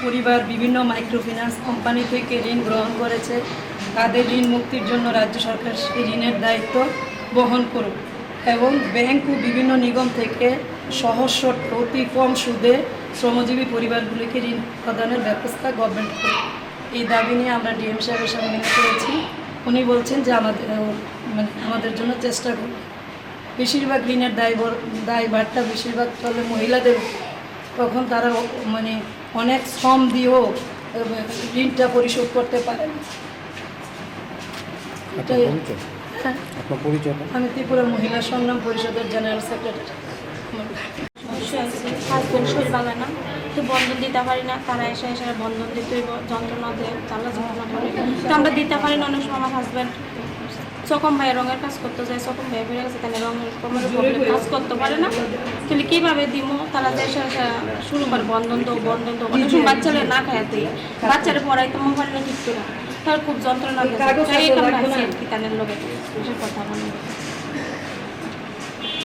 পরিবার বিভিন্ন microfinance company থেকে ঋণ গ্রহণ করেছে, তাদের ঋণ মুক্তির জন্য রাজ্য সরকার সেই ঋণের দায়িত্ব বহন করুক এবং ব্যাংক ও বিভিন্ন নিগম থেকে সহজ শর্তে অতি কম সুদে শ্রমজীবী পরিবারগুলিকে ঋণ প্রদানের ব্যবস্থা গভর্নমেন্ট করুক। এই দাবি নিয়ে আমরা ডিএম সাহেবের সঙ্গে মিলিত হয়েছি। উনি বলছেন যে আমাদের জন্য চেষ্টা করুন। বেশিরভাগ ঋণের দায়ভারটা বেশিরভাগ চলে মহিলাদের উপর। তখন তারা অনেক শ্রম দিয়েও ঋণটা পরিশোধ করতে পারে না। এটাই। হ্যাঁ, আমি ত্রিপুরা মহিলা সংগ্রাম পরিষদের জেনারেল সেক্রেটারি। হাজব্যান্ড শরীর ভালো না, তো বন্ধন দিতে পারি না, তারা এসে বন্ধন দিতে যন্ত্রণা দেয়, জ্বালা যন্ত্রণা করে, তো আমরা দিতে পারি না। অনেক সময় আমার হাজব্যান্ড চকম ভাইয়ের রঙের কাজ করতে যায়, চকম ভাই ফিরে গেছে, তাহলে রঙের কাজ করতে পারে না, তাহলে কীভাবে দিব? তারা যে শুরু করে বন্ধন তো অনেক সময় বাচ্চারা না খায় দিই, বাচ্চারা পড়াইতে মোবাইলে টিপতো না, তার খুব যন্ত্রণা দিচ্ছে, এই কারণে কি তাদের লোকের কথা বলে।